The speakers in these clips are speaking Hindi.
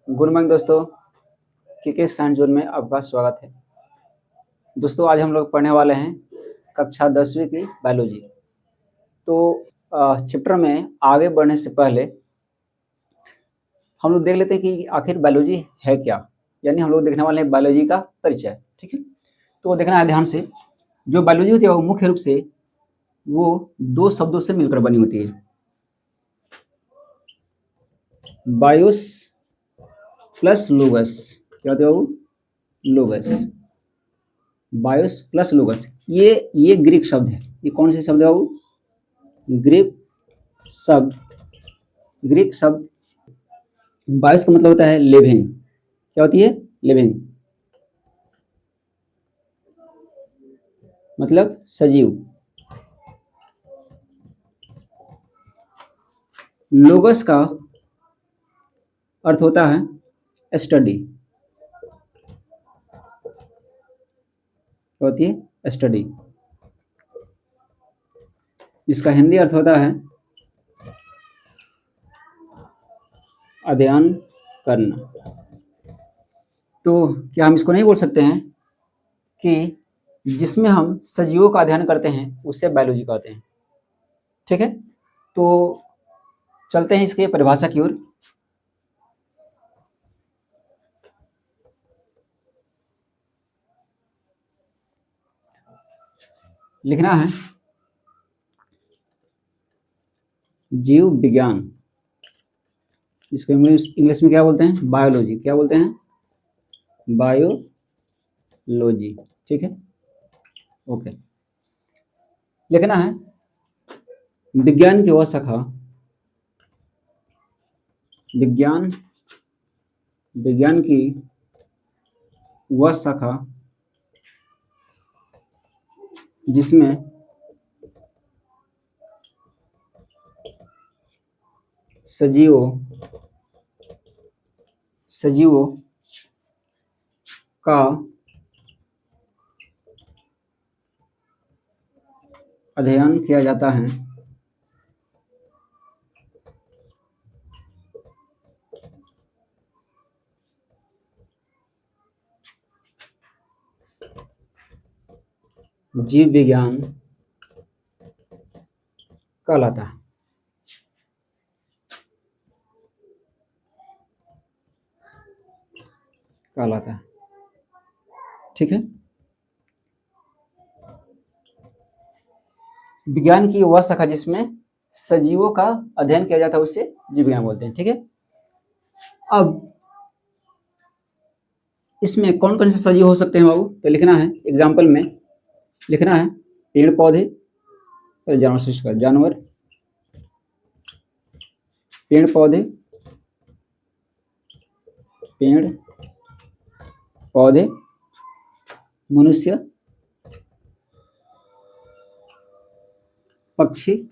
गुड मॉर्निंग दोस्तों। के साइंस जोन में आपका स्वागत है। दोस्तों आज हम लोग पढ़ने वाले हैं कक्षा 10वीं की बायोलॉजी। तो चैप्टर में आगे बढ़ने से पहले हम लोग देख लेते हैं कि आखिर बायोलॉजी है क्या। यानी हम लोग देखने वाले हैं बायोलॉजी का परिचय। ठीक है, तो देखना है ध्यान से। जो बायोलॉजी होती है वो मुख्य रूप से वो दो शब्दों से मिलकर बनी होती है, बायोस प्लस लोगस। क्या होता है वो? लोगस। बायोस प्लस लोगस, ये ग्रीक शब्द है। ये कौन से शब्द है वो? ग्रीक शब्द। ग्रीक शब्द बायोस का मतलब होता है लिविंग। क्या होती है? लिविंग मतलब सजीव। लोगस का अर्थ होता है स्टडी। क्या होती है? स्टडी। इसका हिंदी अर्थ होता है अध्ययन करना। तो क्या हम इसको नहीं बोल सकते हैं कि जिसमें हम सजीवों का अध्ययन करते हैं उसे बायोलॉजी कहते हैं? ठीक है, तो चलते हैं इसके परिभाषा की ओर। लिखना है जीव विज्ञान। इसको इंग्लिश में क्या बोलते हैं? बायोलॉजी। क्या बोलते हैं? बायोलॉजी। ठीक है, ओके। लिखना है विज्ञान की वह शाखा, विज्ञान विज्ञान की वह शाखा जिसमें सजीवों का अध्ययन किया जाता है। जीव विज्ञान कहलाता है। ठीक है, विज्ञान की वह शाखा जिसमें सजीवों का अध्ययन किया जाता है उसे जीव विज्ञान बोलते हैं। ठीक है, अब इसमें कौन कौन से सजीव हो सकते हैं बाबू? तो लिखना है एग्जाम्पल में, लिखना है पेड़ पौधे और जानवर सृष्टि का। जानवर, पेड़ पौधे, पेड़ पौधे, मनुष्य, पक्षी,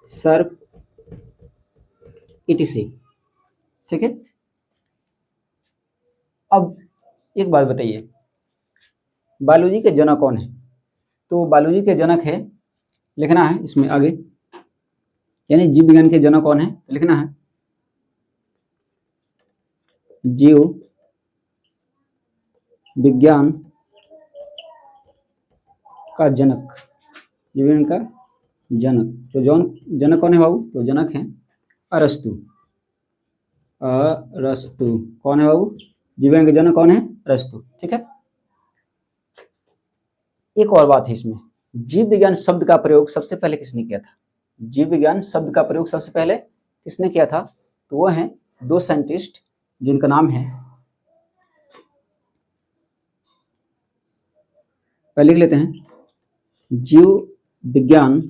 सर्प, इटिसी। ठीक है, अब एक बात बताइए, बायोलॉजी के जनक कौन है? तो बायोलॉजी के जनक है, लिखना है इसमें आगे, यानी जीव विज्ञान के जनक कौन है? लिखना है जीव विज्ञान का जनक, जीव विज्ञान का जनक। तो जनक कौन है बाबू? तो जनक है अरस्तु। अरस्तु कौन है बाबू? जीव विज्ञान के जनक कौन है? अरस्तु। ठीक है, एक और बात है इसमें, जीव विज्ञान शब्द का प्रयोग सबसे पहले किसने किया था? जीव विज्ञान शब्द का प्रयोग सबसे पहले किसने किया था? तो वो हैं दो साइंटिस्ट जिनका नाम है, पहले लिख लेते हैं, जीव विज्ञान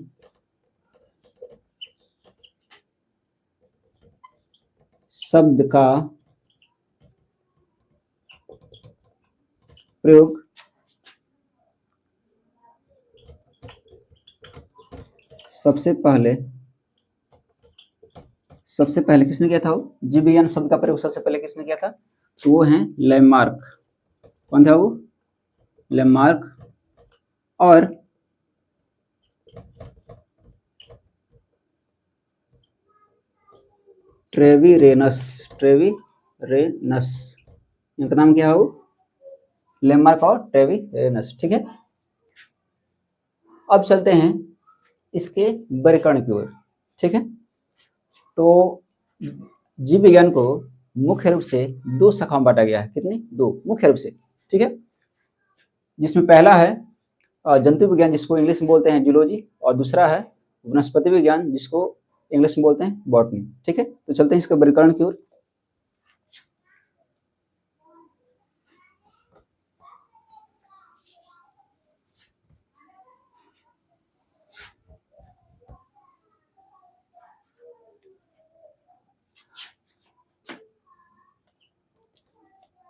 शब्द का प्रयोग सबसे पहले किसने किया था? वो जीव विज्ञान शब्द का प्रयोग सबसे पहले किसने किया था? तो वो हैं लैमार्क। कौन था वो? लैमार्क। और ट्रेविरेनस, ट्रेविरेनस, इनका नाम क्या हो, लेमार्क और ट्रेविरेनस। ठीक है, अब चलते हैं इसके वर्गीकरण की ओर। ठीक है, तो जीव विज्ञान को मुख्य रूप से दो शाखाओं में बांटा गया है। कितनी? दो मुख्य रूप से। ठीक है, जिसमें पहला है जंतु विज्ञान, जिसको इंग्लिश में बोलते हैं जूलॉजी, और दूसरा है वनस्पति विज्ञान, जिसको इंग्लिश में बोलते हैं बॉटनी। ठीक है, तो चलते हैं इसके वर्गीकरण की ओर।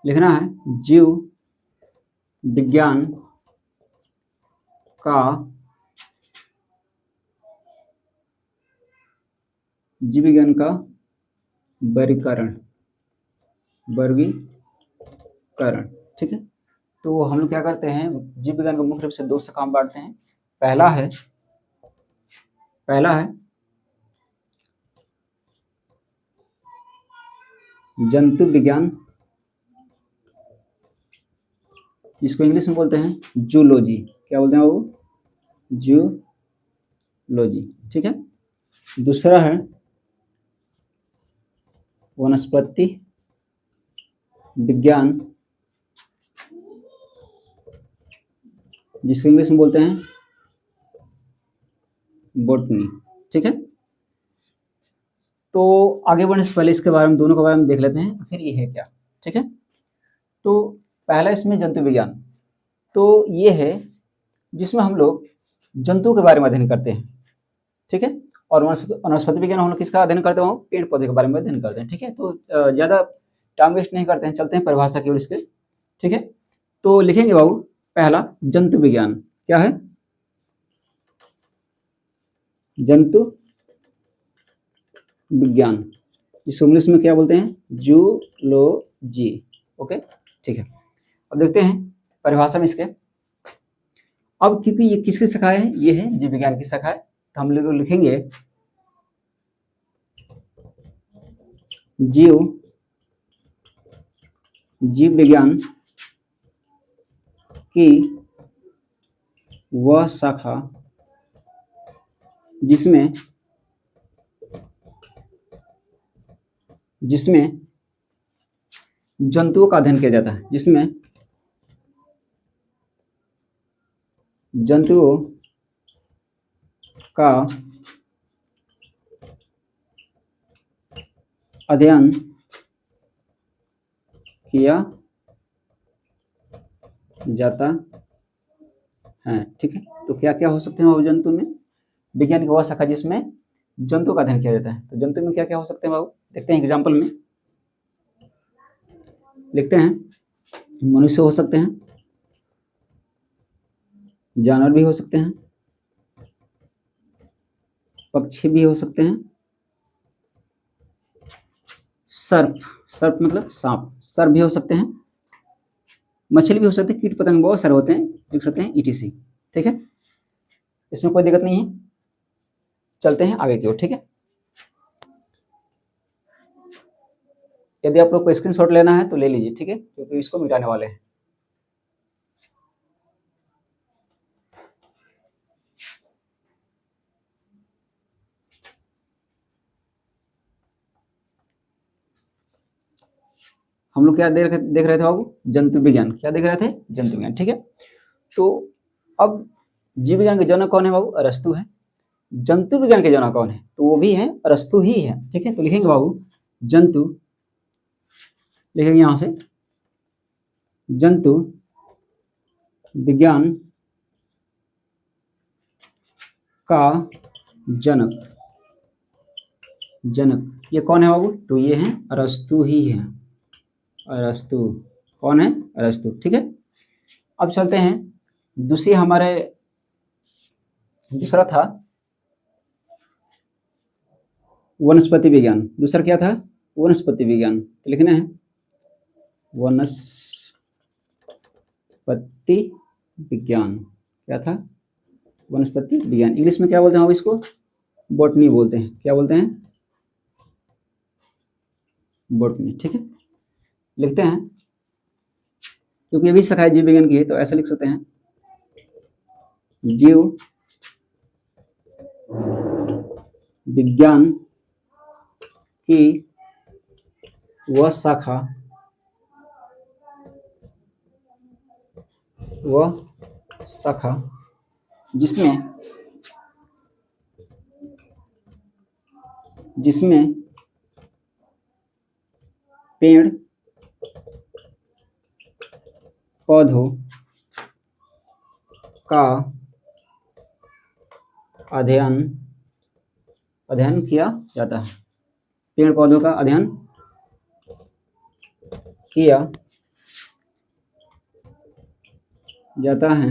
लिखना है जीव विज्ञान का जीव विज्ञान का वर्गीकरण, वर्गीकरण। ठीक है, तो हम लोग क्या करते हैं, जीव विज्ञान को मुख्य रूप से दो शाखा में बांटते हैं। पहला है जंतु विज्ञान, जिसको इंग्लिश में बोलते हैं जूलॉजी। क्या बोलते हैं वो? जूलॉजी। ठीक है, दूसरा है वनस्पति विज्ञान, जिसको इंग्लिश में बोलते हैं बॉटनी। ठीक है, तो आगे बढ़ने से पहले इसके बारे में, दोनों के बारे में देख लेते हैं आखिर ये है क्या। ठीक है, तो पहला इसमें जंतु विज्ञान, तो ये है जिसमें हम लोग जंतुओं के बारे में अध्ययन करते हैं। ठीक है, और वनस्पति विज्ञान हम लोग किसका अध्ययन करते हैं? पेड़ पौधे के बारे में अध्ययन करते हैं। ठीक है, तो ज़्यादा टाइम वेस्ट नहीं करते हैं, चलते हैं परिभाषा की ओर इसके। ठीक है, तो लिखेंगे बाबू, पहला जंतु विज्ञान क्या है? जंतु विज्ञान, जिसको इंग्लिश में क्या बोलते हैं? जूलॉजी। ओके, ठीक है, अब देखते हैं परिभाषा में इसके। अब क्योंकि ये किसकी शाखा है? ये है जीव विज्ञान की शाखा है, तो हम लोग लिखेंगे जीव विज्ञान की वह शाखा जिसमें जंतुओं का अध्ययन किया जाता है, जिसमें जंतुओं का अध्ययन किया जाता है। ठीक है, तो क्या क्या हो सकते हैं बाबू जंतु में? विज्ञान की वह शाखा जिसमें जंतु का अध्ययन किया जाता है, तो जंतु में क्या क्या हो सकते हैं बाबू? देखते हैं एग्जाम्पल में। लिखते हैं मनुष्य हो सकते हैं, जानवर भी हो सकते हैं, पक्षी भी हो सकते हैं, सर्प मतलब सांप, सर्प भी हो सकते हैं, मछली भी हो सकती है, कीट पतंग बहुत सारे होते हैं, लिख सकते हैं ETC। ठीक है, इसमें कोई दिक्कत नहीं है, चलते हैं आगे की ओर। ठीक है, यदि आप लोग को स्क्रीनशॉट लेना है तो ले लीजिए। ठीक है, क्योंकि इसको मिटाने वाले हैं। हम लोग क्या देख रहे थे बाबू? जंतु विज्ञान। क्या देख रहे थे? जंतु विज्ञान। ठीक है, तो अब जीव विज्ञान के जनक कौन है बाबू? अरस्तु है। जंतु विज्ञान के जनक कौन है? तो वो भी है, अरस्तु ही है। ठीक है, तो लिखेंगे बाबू जंतु, लिखेंगे यहां से जंतु विज्ञान का जनक ये कौन है बाबू? तो ये है अरस्तु ही है। अरस्तु कौन है? अरस्तु। ठीक है, अब चलते हैं दूसरा था वनस्पति विज्ञान। दूसरा क्या था? वनस्पति विज्ञान। तो लिखना है वनस्पति विज्ञान। क्या था? वनस्पति विज्ञान। इंग्लिश में क्या बोलते हैं इसको? बॉटनी बोलते हैं। क्या बोलते हैं? बॉटनी, ठीक है। लिखते हैं, क्योंकि ये भी शाखा जीव विज्ञान की है तो ऐसा लिख सकते हैं, जीव विज्ञान की वह शाखा जिसमें पेड़ पौधों का अध्ययन किया जाता है। पेड़ पौधों का अध्ययन किया जाता है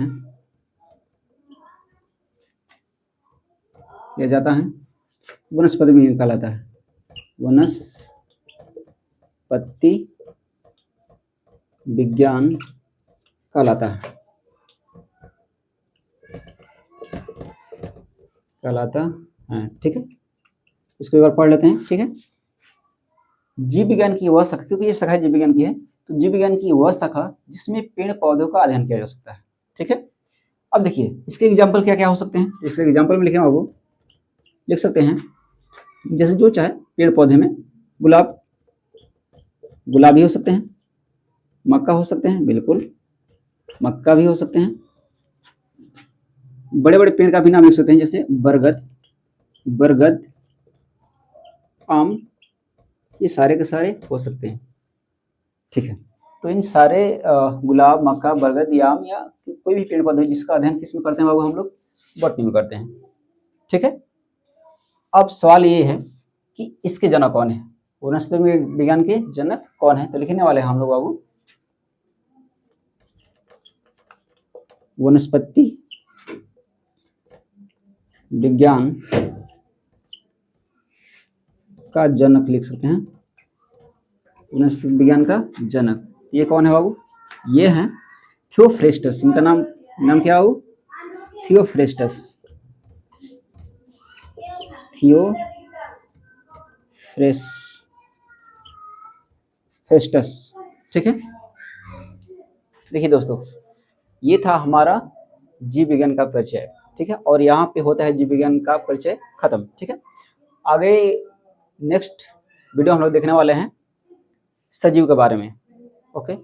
वनस्पति विज्ञान कहलाता है। वनस्पति विज्ञान कहलाता है, ठीक है। इसको एक बार पढ़ लेते हैं, ठीक है। जीव विज्ञान की वह शाखा, क्योंकि ये शाखा जीव विज्ञान की है, तो जीव विज्ञान की वह शाखा जिसमें पेड़ पौधों का अध्ययन किया जा सकता है, ठीक है। अब देखिए इसके एग्जाम्पल क्या क्या हो सकते हैं। इसके एग्जाम्पल में लिखे बाबू, लिख सकते हैं जैसे जो चाहे, पेड़ पौधे में गुलाब भी हो सकते हैं, मक्का हो सकते हैं, बिल्कुल मक्का भी हो सकते हैं। बड़े बड़े पेड़ का भी नाम लिख सकते हैं, जैसे बरगद, आम, ये सारे के सारे हो सकते हैं, ठीक है। तो इन सारे गुलाब, मक्का, बरगद, आम या कोई भी पेड़ पौधे जिसका अध्ययन किस में करते हैं बाबू, हम लोग बॉटनी में करते हैं, ठीक है। अब सवाल ये है कि इसके जनक कौन है, वनस्पति विज्ञान के जनक कौन है। तो लिखने वाले हैं हम लोग बाबू, वनस्पति विज्ञान का जनक लिख सकते हैं, वनस्पति विज्ञान का जनक। ये कौन है बाबू, ये हैं थियोफ्रेस्टस। इनका नाम क्या बाबू, थियोफ्रेस्टस, ठीक है। देखिए दोस्तों, ये था हमारा जीव विज्ञान का परिचय, ठीक है। और यहाँ पे होता है जीव विज्ञान का परिचय खत्म, ठीक है। आगे नेक्स्ट वीडियो हम लोग देखने वाले हैं सजीव के बारे में, ओके।